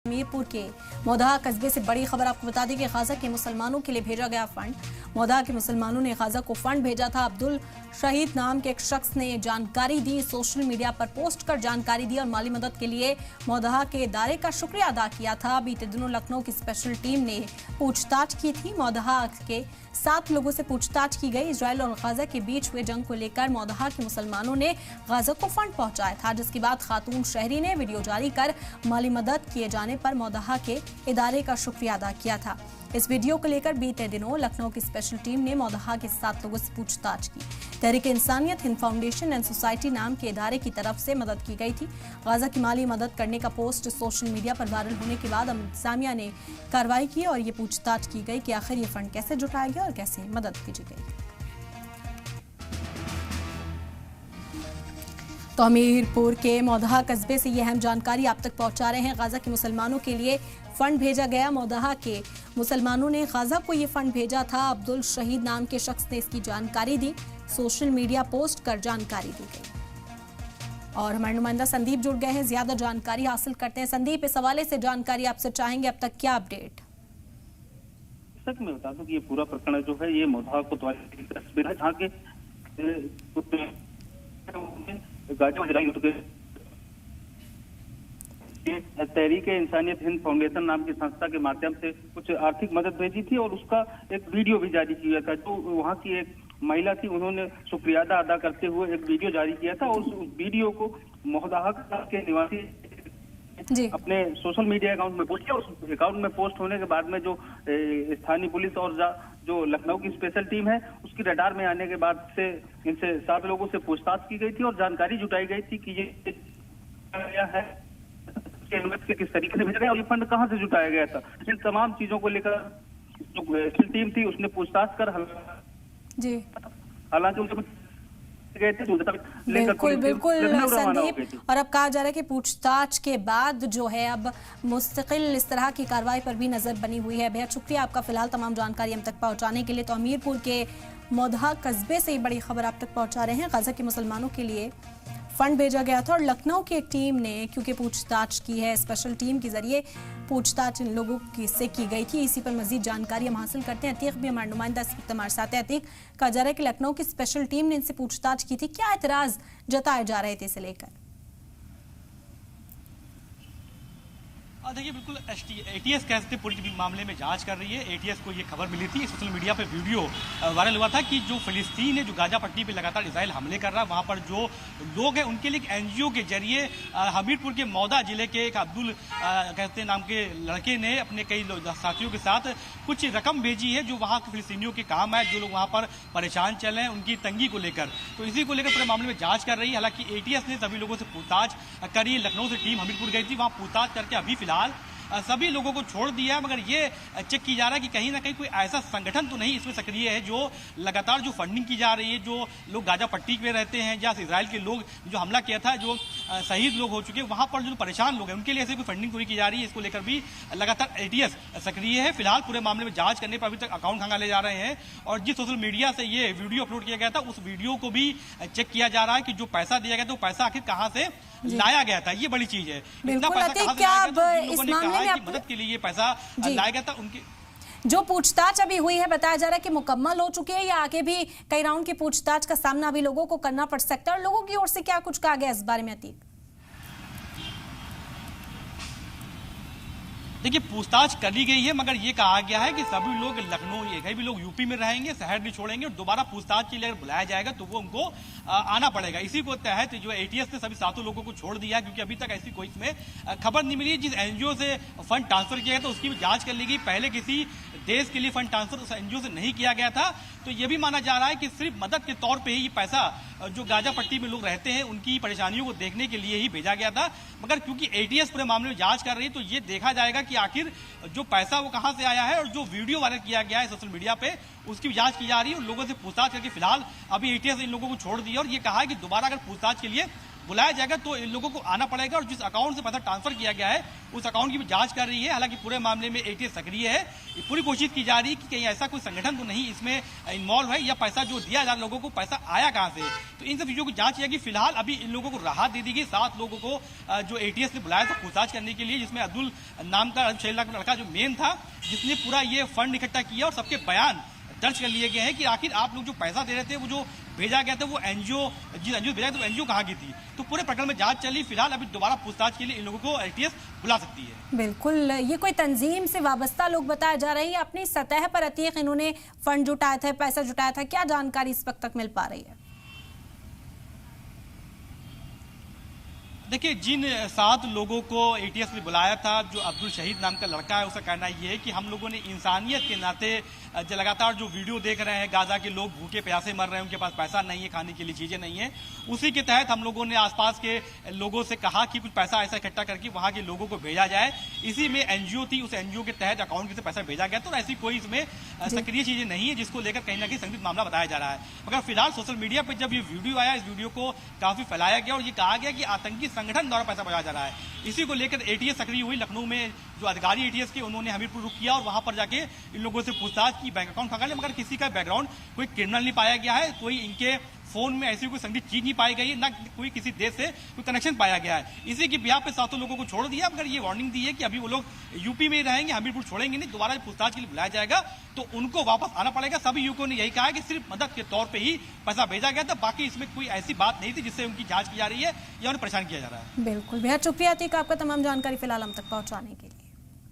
मीरपुर के मोदहा कस्बे से बड़ी खबर आपको बता दी कि गाजा के मुसलमानों के लिए भेजा गया फंड। मोदहा के मुसलमानों ने गाजा को फंड भेजा था। अब्दुल शहीद नाम के एक शख्स ने जानकारी दी, सोशल मीडिया पर पोस्ट कर जानकारी दी और माली मदद के लिए मोदहा के इदारे का शुक्रिया अदा किया था। बीते दिनों लखनऊ की स्पेशल टीम ने पूछताछ की थी। मोदहा के 7 लोगों से पूछताछ की गई। इजरायल और गाजा के बीच हुए जंग को लेकर मोदहा के मुसलमानों ने गाजा को फंड पहुंचाया था, जिसके बाद खातून शहरी ने वीडियो जारी कर माली मदद किए जाने पर मोदहा के इदारे का शुक्रिया अदा किया था। इस वीडियो को लेकर बीते दिनों लखनऊ की स्पेशल टीम ने मोदहा के 7 लोगों से पूछताछ की। तहरीक इंसानियत हिंद फाउंडेशन एंड सोसाइटी नाम के इदारे की तरफ से मदद की गई थी। गाजा की माली मदद करने का पोस्ट सोशल मीडिया पर वायरल होने के बाद इंतजामिया ने कार्रवाई की और ये पूछताछ की गई कि आखिर ये फंड कैसे जुटाया गया और कैसे मदद की गई। तो हमीरपुर के मोदहा कस्बे से ये अहम जानकारी आप तक पहुंचा रहे हैं। गाजा के मुसलमानों के लिए फंड भेजा गया। मोदहा के मुसलमानों ने गाजा को ये फंड भेजा था। अब्दुल शहीद नाम के शख्स ने इसकी जानकारी दी, सोशल मीडिया पोस्ट कर जानकारी दी गई। और हमारे नुमाइंदा संदीप जुड़ गए हैं, ज्यादा जानकारी हासिल करते हैं। संदीप, इस हवाले से जानकारी आपसे चाहेंगे, अब तक क्या अपडेट? सच में बता दूं कि ये पूरा प्रकरण जो है ये मोदहा कोतवाली कस्बे है, जहाँ के तहरीक इंसानियत हिंद फाउंडेशन नाम की संस्था के माध्यम से कुछ आर्थिक मदद भेजी थी और उसका एक वीडियो भी जारी किया था। जो वहाँ की एक महिला थी, उन्होंने शुक्रिया अदा करते हुए एक वीडियो जारी किया था और उस वीडियो को मोदहा के निवासी अपने सोशल मीडिया अकाउंट में पोस्ट किया। उस अकाउंट में पोस्ट होने के बाद में जो स्थानीय पुलिस और जो लखनऊ की स्पेशल टीम है उसकी रडार में आने के बाद से इनसे 7 लोगों से पूछताछ की गई थी और जानकारी जुटाई गई थी कि ये क्या है, किस तरीके से भेजा गया और ये फंड कहाँ से जुटाया गया था। इन तमाम चीजों को लेकर जो टीम थी उसने पूछताछ कर हालांकि उनसे बिल्कुल संदीप, और अब कहा जा रहा है कि पूछताछ के बाद जो है अब मुस्तकिल इस तरह की कार्रवाई पर भी नजर बनी हुई है। बेहद शुक्रिया आपका फिलहाल तमाम जानकारी हम तक पहुंचाने के लिए। तो हमीरपुर के मोदहा कस्बे से ये बड़ी खबर आप तक पहुंचा रहे हैं। गाजा के मुसलमानों के लिए फंड भेजा गया था और लखनऊ की एक टीम ने क्योंकि पूछताछ की है, स्पेशल टीम के जरिए पूछताछ इन लोगों से की गई थी। इसी पर मजीद जानकारी हम हासिल करते हैं। अतीक भी हमारे नुमाइंदा इस वक्त हमारे साथ है। अतीक, कहा जा रहा है कि लखनऊ की स्पेशल टीम ने इनसे पूछताछ की थी, क्या एतराज जताए जा रहे थे इसे लेकर? देखिए, बिल्कुल एटीएस कैसे पूरी मामले में जांच कर रही है। एटीएस को ये खबर मिली थी, सोशल मीडिया पे वीडियो वायरल हुआ था कि जो फिलिस्तीन है, जो गाजा पट्टी पे लगातार इजराइल हमले कर रहा है, वहाँ पर जो लोग हैं उनके लिए एक एनजीओ के जरिए हमीरपुर के मौदा जिले के एक अब्दुल कहते नाम के लड़के ने अपने कई साथियों के साथ कुछ रकम भेजी है जो वहाँ के फिलिस्तीनियों के काम है, जो लोग वहाँ पर परेशान चल रहे हैं उनकी तंगी को लेकर। तो इसी को लेकर पूरे मामले में जाँच कर रही है। हालांकि एटीएस ने सभी लोगों से पूछताछ करी। लखनऊ से टीम हमीरपुर गई थी, वहाँ पूछताछ करके अभी फिलहाल सभी लोगों को छोड़ दिया है, मगर ये चेक की जा रहा है कि कहीं ना कहीं कोई ऐसा संगठन तो नहीं इसमें सक्रिय है जो लगातार जो फंडिंग की जा रही है, जो लोग गाजा पट्टी पे रहते हैं या इजराइल के लोग जो हमला किया था, जो शहीद लोग हो चुके हैं, वहां पर जो परेशान लोग हैं उनके लिए ऐसे कोई फंडिंग पूरी की जा रही है। इसको लेकर भी लगातार एटीएस सक्रिय है। फिलहाल पूरे मामले में जांच करने पर अभी तक अकाउंट खंगाले जा रहे हैं और जिस सोशल मीडिया से ये वीडियो अपलोड किया गया था उस वीडियो को भी चेक किया जा रहा है कि जो पैसा दिया गया था वो पैसा आखिर कहाँ से लाया गया था। ये बड़ी चीज है। इतना पैसा मदद के लिए पैसा लाया गया था। उनके जो पूछताछ अभी हुई है, बताया जा रहा है कि मुकम्मल हो चुकी है या आगे भी कई राउंड की पूछताछ का सामना अभी लोगों को करना पड़ सकता है, और लोगों की ओर से क्या कुछ कहा गया इस बारे में? अतीक, देखिए, पूछताछ कर ली गई है, मगर ये कहा गया है कि सभी लोग लखनऊ, कहीं भी लोग यूपी में रहेंगे, शहर नहीं छोड़ेंगे और दोबारा पूछताछ के लिए अगर बुलाया जाएगा तो वो उनको आना पड़ेगा। इसी को तहत जो एटीएस ने सभी 7 लोगों को छोड़ दिया, क्योंकि अभी तक ऐसी कोई इसमें खबर नहीं मिली। जिस एनजीओ से फंड ट्रांसफर किया गया था उसकी भी जांच कर ली गई। पहले किसी देश के लिए फंड ट्रांसफर उस एनजीओ से नहीं किया गया था, तो ये भी माना जा रहा है कि सिर्फ मदद के तौर पे ही ये पैसा जो गाजा पट्टी में लोग रहते हैं उनकी परेशानियों को देखने के लिए ही भेजा गया था। मगर क्योंकि एटीएस पूरे मामले में जांच कर रही है तो ये देखा जाएगा कि आखिर जो पैसा वो कहां से आया है और जो वीडियो वायरल किया गया है सोशल मीडिया पे उसकी भी जांच की जा रही है। उन लोगों से पूछताछ करके फिलहाल अभी एटीएस इन लोगों को छोड़ दिया और ये कहा है कि दोबारा अगर पूछताछ के लिए बुलाया जाएगा तो इन लोगों को आना पड़ेगा और जिस अकाउंट से पैसा ट्रांसफर किया गया है उस अकाउंट की भी जांच कर रही है। हालांकि पूरे मामले में एटीएस सक्रिय है, पूरी कोशिश की जा रही है कि कहीं ऐसा कोई संगठन तो नहीं इसमें इन्वॉल्व है या पैसा जो दिया जा रहा लोगों को पैसा आया कहां से, तो इन सब चीजों की जांच किया। फिलहाल अभी इन लोगों को राहत दे दी गई, 7 लोगों को जो एटीएस ने बुलाया था पूछताछ करने के लिए, जिसमें अब्दुल नाम का 6 लाख लड़का जो मेन था जिसने पूरा ये फंड इकट्ठा किया और सबके बयान दर्ज कर लिए गए हैं कि आखिर आप लोग जो पैसा दे रहे थे वो जो भेजा गया था वो एनजीओ जिस एनजीओ भेजा तो एनजीओ कहाँ की थी, तो पूरे प्रकरण में जांच चली। फिलहाल अभी दोबारा पूछताछ के लिए इन लोगों को एटीएस बुला सकती है। बिल्कुल, ये कोई तंजीम से वाबस्ता लोग बताए जा रहे हैं, अपनी सतह पर अतीक इन्होंने फंड जुटाया था, पैसा जुटाया था, क्या जानकारी इस वक्त तक मिल पा रही है? देखिए, जिन 7 लोगों को एटीएस ने बुलाया था, जो अब्दुल शहीद नाम का लड़का है, उसका कहना यह है कि हम लोगों ने इंसानियत के नाते लगातार जो वीडियो देख रहे हैं, गाजा के लोग भूखे प्यासे मर रहे हैं, उनके पास पैसा नहीं है, खाने के लिए चीजें नहीं है, उसी के तहत हम लोगों ने आसपास के लोगों से कहा कि कुछ पैसा ऐसा इकट्ठा करके वहां के लोगों को भेजा जाए। इसी में एनजीओ थी, उस एनजीओ के तहत अकाउंट से पैसा भेजा गया, तो ऐसी कोई इसमें सक्रिय चीजें नहीं है जिसको लेकर कहीं ना कहीं संदिग्ध मामला बताया जा रहा है। मगर फिलहाल सोशल मीडिया पर जब ये वीडियो आया, इस वीडियो को काफी फैलाया गया और ये कहा गया कि आतंकी संगठन द्वारा पैसा भेजा जा रहा है। इसी को लेकर एटीएस सक्रिय हुई। लखनऊ में जो अधिकारी एटीएस के उन्होंने हमीरपुर रुख किया और वहां पर जाके इन लोगों से पूछताछ की, बैंक अकाउंट खंगाले, मगर किसी का बैकग्राउंड कोई क्रिमिनल नहीं पाया गया है, कोई इनके फोन में ऐसी कोई संदिग्ध चीज नहीं पाई गई है, ना कोई किसी देश से कोई कनेक्शन पाया गया है। इसी की बिहार पे 7 लोगों को छोड़ दिया, मगर ये वार्निंग दी है कि अभी वो लोग यूपी में ही रहेंगे, हमीरपुर छोड़ेंगे नहीं, दोबारा पूछताछ के लिए बुलाया जाएगा तो उनको वापस आना पड़ेगा। सभी युवकों ने यही कहा है कि सिर्फ मदद के तौर पर ही पैसा भेजा गया था, बाकी इसमें कोई ऐसी बात नहीं थी जिससे उनकी जांच की जा रही है या उन्हें परेशान किया जा रहा है। बिल्कुल, बेहद शुक्रिया अतीक आपका तमाम जानकारी फिलहाल हम तक पहुंचाने के लिए।